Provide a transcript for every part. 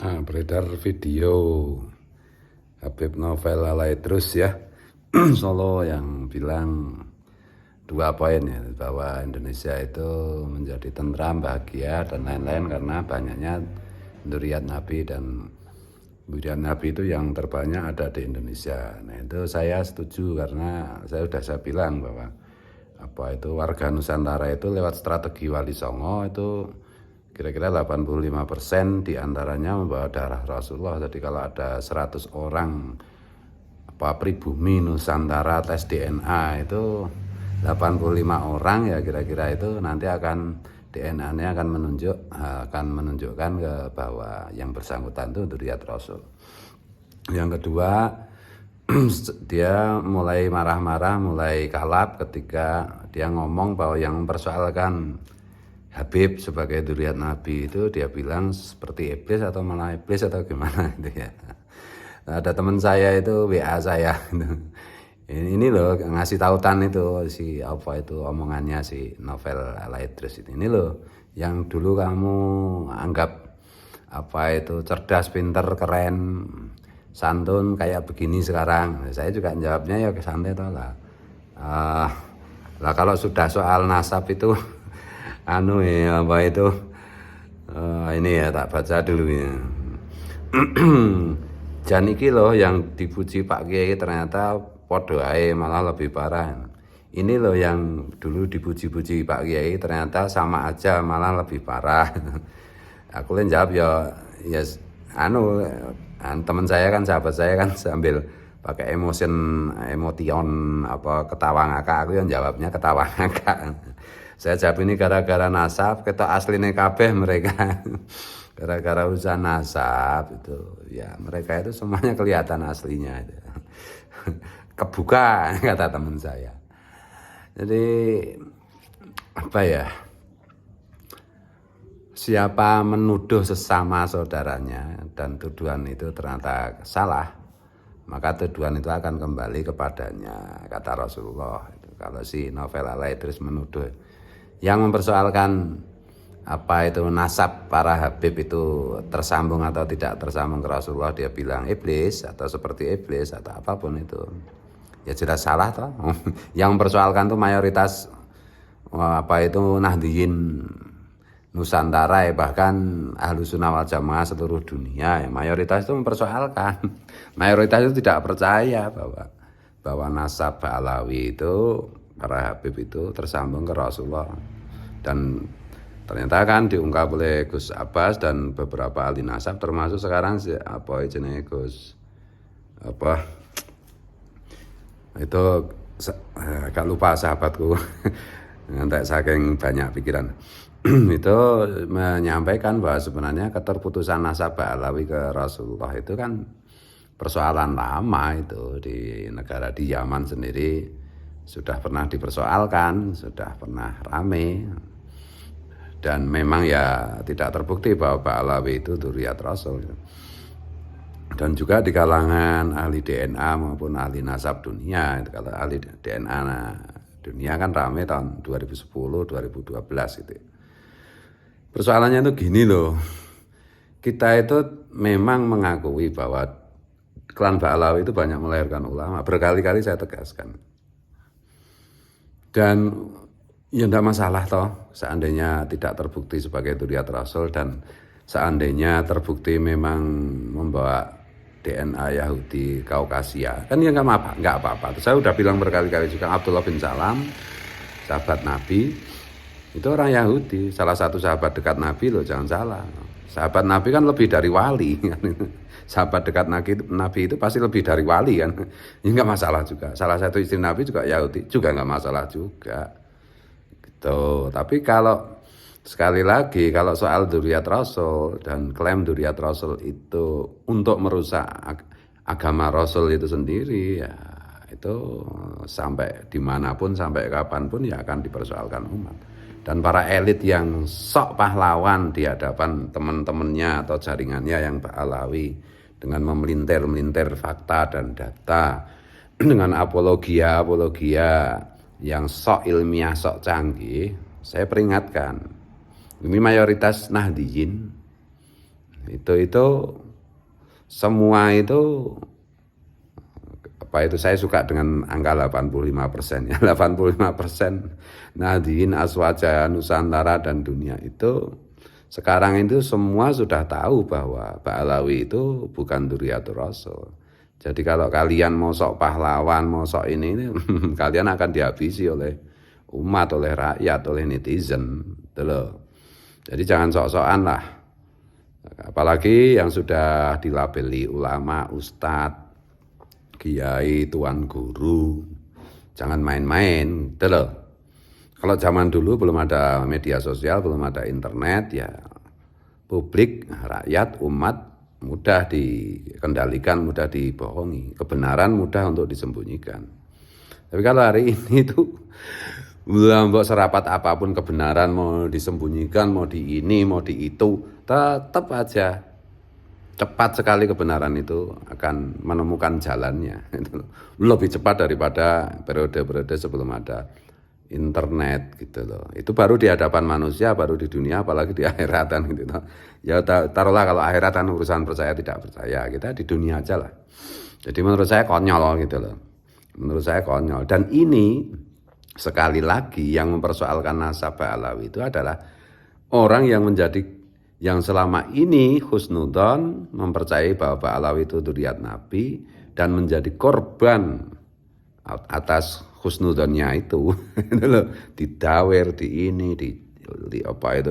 Beredar video Habib Novel Alaidrus ya Solo yang bilang 2 poin ya, bahwa Indonesia itu menjadi tentram, bahagia dan lain-lain karena banyaknya dzurriyyat Nabi, dan dzurriyyat Nabi itu yang terbanyak ada di Indonesia. Nah itu saya setuju karena saya bilang bahwa warga Nusantara itu lewat strategi Wali Songo itu kira-kira 85% diantaranya membawa darah Rasulullah. Jadi kalau ada 100 orang pribumi Nusantara tes DNA itu 85 orang ya kira-kira itu nanti akan DNA-nya akan menunjukkan ke bahwa yang bersangkutan itu dzurriyyat Rasul. Yang kedua, dia mulai marah-marah, mulai kalap ketika dia ngomong bahwa yang mempersoalkan Habib sebagai dzurriyyat Nabi itu dia bilang seperti iblis atau malah iblis atau gimana gitu ya. Ada teman saya itu WA saya ini loh ngasih tautan itu omongannya si Novel Alaidrus ini loh yang dulu kamu anggap cerdas, pinter, keren, santun kayak begini sekarang. Saya juga jawabnya ya santai toh lah. Kalau sudah soal nasab itu ini ya tak baca dulu ya. Jan iki loh yang dipuji Pak Kiai ternyata podo ae malah lebih parah. Ini loh yang dulu dipuji-puji Pak Kiai ternyata sama aja malah lebih parah. Aku jawab teman saya kan, sahabat saya kan sambil pakai emotion ketawa ngakak, aku yang jawabnya ketawa ngakak. Saya jawab ini gara-gara nasab, kita aslinya kabeh mereka. Gara-gara urusan nasab itu ya mereka itu semuanya kelihatan aslinya itu. Kebuka kata teman saya. Jadi siapa menuduh sesama saudaranya dan tuduhan itu ternyata salah, maka tuduhan itu akan kembali kepadanya, kata Rasulullah. Kalau si Novel Alaidrus menuduh yang mempersoalkan nasab para Habib itu tersambung atau tidak tersambung ke Rasulullah, dia bilang iblis atau seperti iblis atau apapun itu, ya jelas salah toh. Yang mempersoalkan tuh mayoritas Nahdliyin Nusantara bahkan Ahlus Sunnah wal Jamaah seluruh dunia ya, mayoritas itu mempersoalkan. Mayoritas itu tidak percaya bahwa nasab Alawi itu para Habib itu tersambung ke Rasulullah. Dan ternyata kan diungkap oleh Gus Abbas dan beberapa ahli nasab, termasuk sekarang Gus itu agak lupa sahabatku nanti saking banyak pikiran itu menyampaikan bahwa sebenarnya keterputusan nasab Alawi ke Rasulullah itu kan persoalan lama, itu di negara di Yaman sendiri sudah pernah dipersoalkan, sudah pernah rame. Dan memang ya tidak terbukti bahwa Pak Alawi itu dzurriyyat Rasul. Dan juga di kalangan ahli DNA maupun ahli nasab dunia, kalau ahli DNA dunia kan rame tahun 2010-2012 gitu. Persoalannya itu gini loh, kita itu memang mengakui bahwa klan Pak Alawi itu banyak melahirkan ulama, berkali-kali saya tegaskan. Dan ya enggak masalah toh seandainya tidak terbukti sebagai dzurriyyat Rasul, dan seandainya terbukti memang membawa DNA Yahudi Kaukasia, kan ya enggak apa-apa. Saya udah bilang berkali-kali juga, Abdullah bin Salam, sahabat Nabi, itu orang Yahudi, salah satu sahabat dekat Nabi loh, jangan salah. Sahabat Nabi kan lebih dari wali kan. Sahabat dekat Nabi itu pasti lebih dari wali kan. Ya enggak masalah juga. Salah satu istri Nabi juga Yahudi, juga enggak masalah juga. Tapi kalau sekali lagi kalau soal dzurriyyat Rasul dan klaim dzurriyyat Rasul itu untuk merusak agama Rasul itu sendiri, ya itu sampai dimanapun, sampai kapanpun ya akan dipersoalkan umat. Dan para elit yang sok pahlawan di hadapan teman-temannya atau jaringannya yang Alawi dengan memelintir fakta dan data dengan apologia yang sok ilmiah, sok canggih, saya peringatkan. Ini mayoritas Nahdliyin itu semua itu saya suka dengan angka 85% ya. 85% Nahdiyin, Aswaja, Nusantara dan dunia itu sekarang itu semua sudah tahu bahwa Ba'alawi itu bukan Dzurriyyatur Rasul. Jadi kalau kalian mau sok pahlawan, mau sok ini kalian akan dihabisi oleh umat, oleh rakyat, oleh netizen. Jadi jangan sok-sokan lah. Apalagi yang sudah dilabeli ulama, ustadz, kiai, tuan guru, jangan main-main, gitu loh. Kalau zaman dulu belum ada media sosial, belum ada internet, ya publik, rakyat, umat mudah dikendalikan, mudah dibohongi, kebenaran mudah untuk disembunyikan. Tapi kalau hari ini tuh mbok serapat apapun kebenaran mau disembunyikan, mau di ini, mau di itu, tetap aja cepat sekali kebenaran itu akan menemukan jalannya. Lebih cepat daripada periode-periode sebelum ada internet gitu loh. Itu baru di hadapan manusia, baru di dunia, apalagi di akhiratan gitu loh. Ya taruhlah kalau akhiratan urusan percaya tidak percaya, kita di dunia aja lah. Jadi menurut saya konyol gitu loh. Menurut saya konyol. Dan ini sekali lagi yang mempersoalkan nasab Ba'alawi itu adalah orang yang selama ini husnudzon mempercayai bahwa Ba'alawi itu dzurriyyat Nabi dan menjadi korban atas husnudzonnya itu didawer,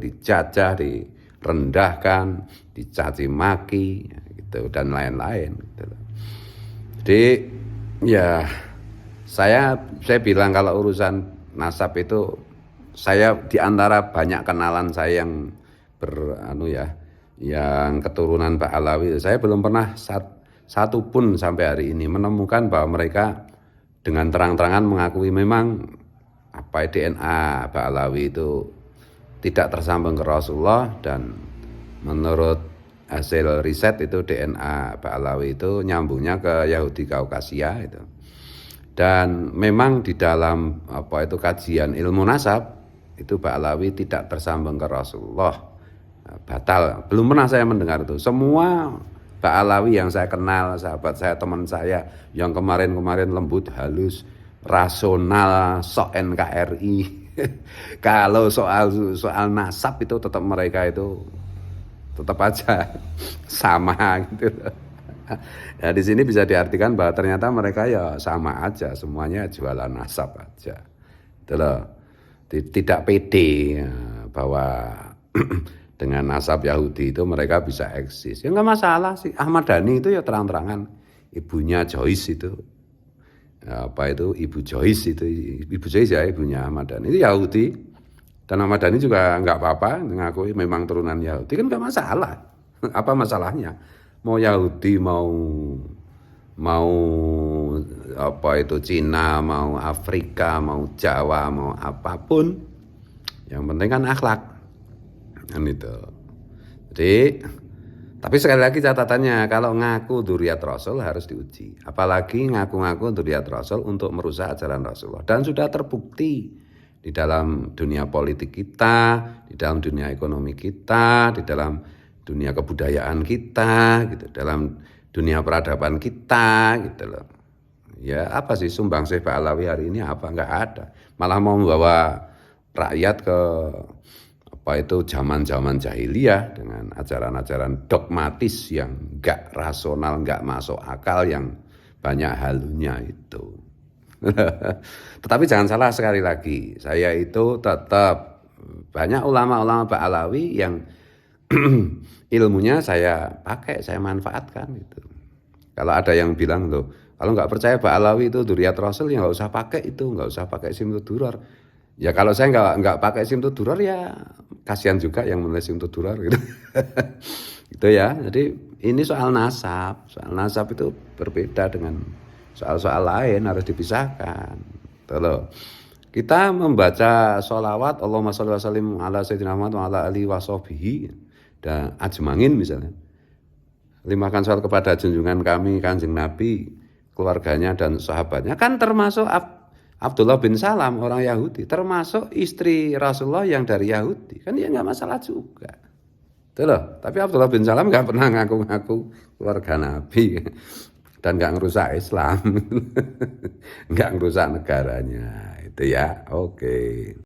dicacah, direndahkan, dicaci maki gitu dan lain-lain gitu. Jadi ya saya bilang kalau urusan nasab itu saya diantara banyak kenalan saya yang yang keturunan Ba'alawi, saya belum pernah satu pun sampai hari ini menemukan bahwa mereka dengan terang-terangan mengakui memang DNA Ba'alawi itu tidak tersambung ke Rasulullah, dan menurut hasil riset itu DNA Ba'alawi itu nyambungnya ke Yahudi Kaukasia itu. Dan memang di dalam kajian ilmu nasab itu Ba'alawi tidak tersambung ke Rasulullah, batal. Belum pernah saya mendengar itu. Semua Ba'alawi yang saya kenal, sahabat saya, teman saya yang kemarin lembut, halus, rasional, sok NKRI. Kalau soal nasab itu tetap mereka itu tetap aja sama gitu. Nah, di sini bisa diartikan bahwa ternyata mereka ya sama aja, semuanya jualan nasab aja. Itu loh. Tidak pede bahwa dengan nasab Yahudi itu mereka bisa eksis. Ya enggak masalah sih. Ahmad Dhani itu ya terang-terangan ibunya Joyce itu. Ibu Joyce itu. Ibu Joyce ya ibunya Ahmad Dhani. Itu Yahudi. Dan Ahmad Dhani juga enggak apa-apa mengakui memang turunan Yahudi, kan enggak masalah. Apa masalahnya? Mau Yahudi, mau Cina, mau Afrika, mau Jawa, mau apapun. Yang penting kan akhlak. Kan itu. Jadi, tapi sekali lagi catatannya, kalau ngaku dzurriyyat Rasul harus diuji. Apalagi ngaku-ngaku dzurriyyat Rasul untuk merusak ajaran Rasulullah. Dan sudah terbukti di dalam dunia politik kita, di dalam dunia ekonomi kita, di dalam dunia kebudayaan kita, gitu, dalam dunia peradaban kita, gitu loh. Ya apa sih sumbangsih Ba'alawi hari ini apa? Enggak ada. Malah mau membawa rakyat ke zaman-zaman jahiliyah dengan ajaran-ajaran dogmatis yang enggak rasional, enggak masuk akal, yang banyak halunya itu. Tetapi jangan salah, sekali lagi, saya itu tetap banyak ulama-ulama Ba'alawi yang ilmunya saya pakai, saya manfaatkan gitu. Kalau ada yang bilang loh, kalau nggak percaya Ba'alawi itu dzurriyyat Rasul, ya nggak usah pakai itu, nggak usah pakai Simtud Duror. Ya kalau saya nggak pakai Simtud Duror, ya kasihan juga yang menulis Simtud Duror gitu. Itu ya. Jadi ini soal nasab itu berbeda dengan soal-soal lain, harus dipisahkan. Tuh. Kita membaca sholawat Allahumma sholli wa sallim ala sayyidina Muhammad wa ala alihi wa sahbihi dan ajmangin misalnya. Limpahkan salat kepada junjungan kami Kanjeng Nabi, keluarganya dan sahabatnya, kan termasuk Abdullah bin Salam, orang Yahudi, termasuk istri Rasulullah yang dari Yahudi, kan ya nggak masalah juga. Itu loh. Tapi Abdullah bin Salam nggak pernah ngaku-ngaku keluarga Nabi dan nggak ngerusak Islam, nggak ngerusak negaranya. Itu ya, oke.